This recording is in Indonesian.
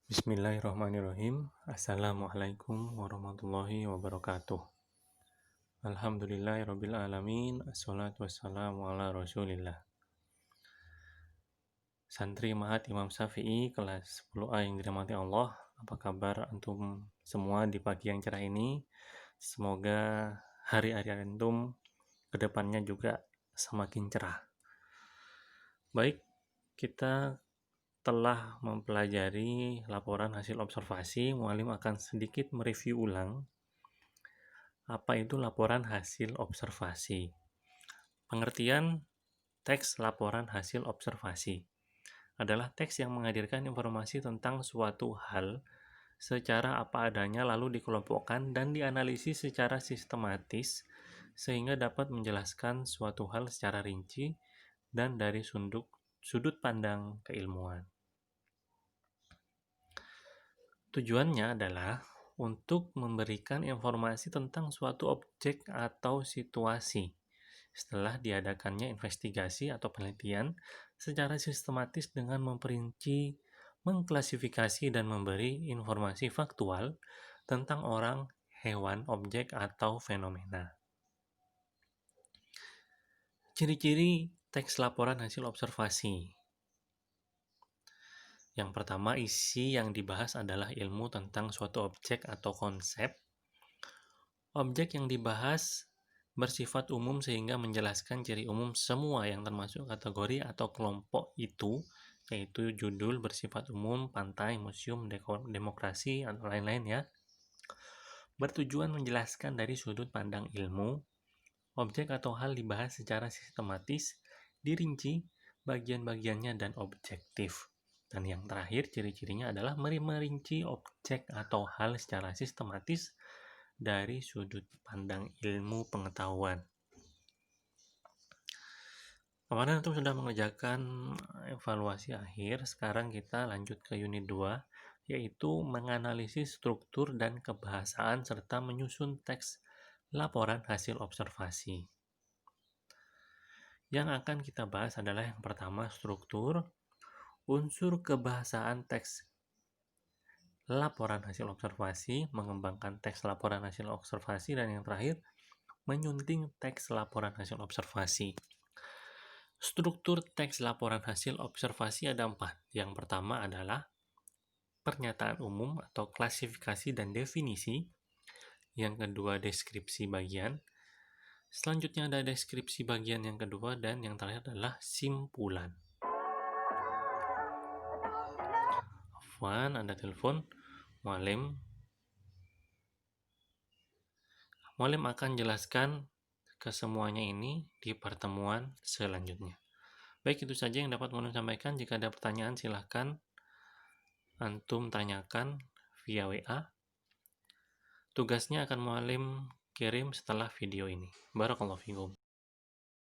Bismillahirrahmanirrahim. Assalamualaikum warahmatullahi wabarakatuh. Alhamdulillahirrabbilalamin. Assalatu wassalamu ala rasulillah. Santri Ma'had Imam Syafi'i kelas 10A yang dirahmati Allah. Apa kabar antum semua di pagi yang cerah ini? Semoga hari-hari antum kedepannya juga semakin cerah. Baik, kita telah mempelajari laporan hasil observasi. Muallim akan sedikit mereview ulang apa itu laporan hasil observasi. Pengertian teks laporan hasil observasi adalah teks yang menghadirkan informasi tentang suatu hal secara apa adanya lalu dikelompokkan dan dianalisis secara sistematis sehingga dapat menjelaskan suatu hal secara rinci dan dari sudut pandang keilmuan. Tujuannya adalah untuk memberikan informasi tentang suatu objek atau situasi setelah diadakannya investigasi atau penelitian secara sistematis dengan memperinci, mengklasifikasi, dan memberi informasi faktual tentang orang, hewan, objek, atau fenomena. Ciri-ciri teks laporan hasil observasi. Yang pertama, isi yang dibahas adalah ilmu tentang suatu objek atau konsep. Objek yang dibahas bersifat umum sehingga menjelaskan ciri umum semua yang termasuk kategori atau kelompok itu, yaitu judul bersifat umum, pantai, museum, demokrasi, atau lain-lain ya. Bertujuan menjelaskan dari sudut pandang ilmu, objek atau hal dibahas secara sistematis, dirinci, bagian-bagiannya, dan objektif. Dan yang terakhir, ciri-cirinya adalah merinci objek atau hal secara sistematis dari sudut pandang ilmu pengetahuan. Kemarin itu sudah mengerjakan evaluasi akhir, sekarang kita lanjut ke unit 2, yaitu menganalisis struktur dan kebahasaan serta menyusun teks laporan hasil observasi. Yang akan kita bahas adalah yang pertama, struktur, unsur kebahasaan teks laporan hasil observasi, mengembangkan teks laporan hasil observasi, dan yang terakhir, menyunting teks laporan hasil observasi. Struktur teks laporan hasil observasi ada 4. Yang pertama adalah pernyataan umum atau klasifikasi dan definisi. Yang kedua, deskripsi bagian. Selanjutnya ada deskripsi bagian yang kedua, dan yang terakhir adalah simpulan. Afwan, ada telepon. Muallim akan jelaskan kesemuanya ini di pertemuan selanjutnya. Baik, itu saja yang dapat Muallim sampaikan. Jika ada pertanyaan, silahkan antum tanyakan via WA. Tugasnya akan Muallim kirim setelah video ini. Barakallahu fikum.